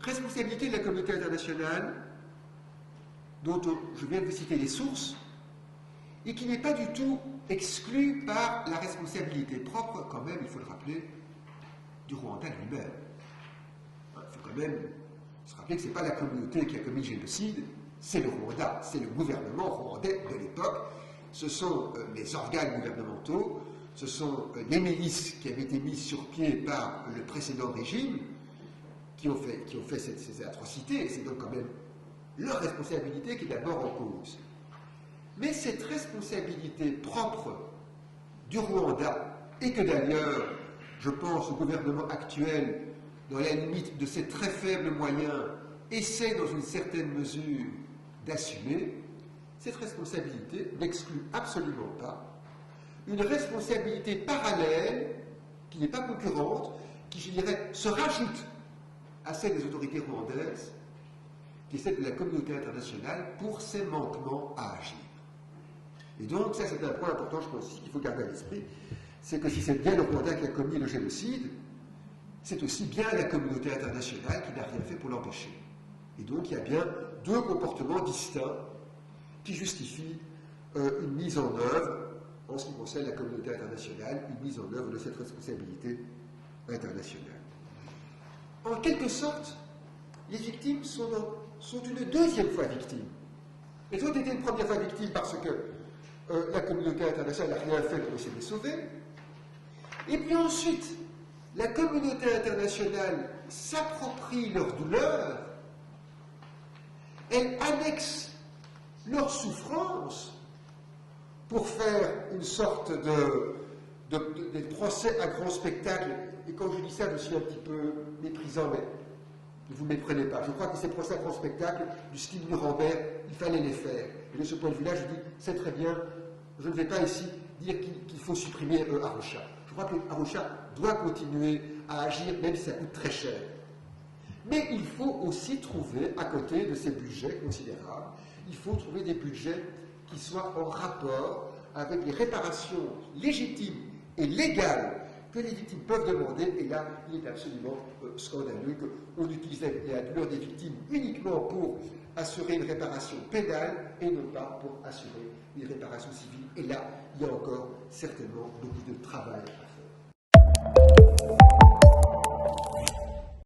Responsabilité de la communauté internationale, dont je viens de vous citer les sources, et qui n'est pas du tout exclue par la responsabilité propre, quand même, il faut le rappeler, du Rwanda lui-même. Il faut quand même se rappeler que ce n'est pas la communauté qui a commis le génocide, c'est le Rwanda, c'est le gouvernement rwandais de l'époque, ce sont les organes gouvernementaux, ce sont les milices qui avaient été mises sur pied par le précédent régime, qui ont fait ces atrocités, et c'est donc quand même leur responsabilité qui est d'abord en cause. Mais cette responsabilité propre du Rwanda, et que d'ailleurs, je pense, au gouvernement actuel, dans la limite de ses très faibles moyens, essaie dans une certaine mesure d'assumer, cette responsabilité n'exclut absolument pas une responsabilité parallèle, qui n'est pas concurrente, qui, je dirais, se rajoute à celle des autorités rwandaises, qui est celle de la communauté internationale pour ses manquements à agir. Et donc, ça c'est un point important, je pense, qu'il faut garder à l'esprit, c'est que si c'est bien le Rwanda qui a commis le génocide, c'est aussi bien la communauté internationale qui n'a rien fait pour l'empêcher. Et donc, il y a bien deux comportements distincts qui justifient une mise en œuvre, en ce qui concerne la communauté internationale, une mise en œuvre de cette responsabilité internationale. En quelque sorte, les victimes sont une deuxième fois victimes. Elles ont été une première fois victimes parce que la communauté internationale n'a rien fait pour essayer de les sauver. Et puis ensuite, la communauté internationale s'approprie leur douleur, elle annexe leur souffrance pour faire une sorte de procès à grand spectacle. Et quand je dis ça, je suis un petit peu méprisant, mais ne vous méprenez pas. Je crois que ces procès à grand spectacle, du style Nuremberg, il fallait les faire. Et de ce point de vue-là, je dis, c'est très bien, je ne vais pas ici dire qu'il faut supprimer Arusha. Je crois que Arusha doit continuer à agir, même si ça coûte très cher. Mais il faut aussi trouver, à côté de ces budgets considérables, il faut trouver des budgets qui soient en rapport avec les réparations légitimes et légales que les victimes peuvent demander. Et là, il est absolument scandaleux qu'on utilise la douleur des victimes uniquement pour assurer une réparation pénale et non pas pour assurer une réparation civile. Et là, il y a encore certainement beaucoup de travail à faire.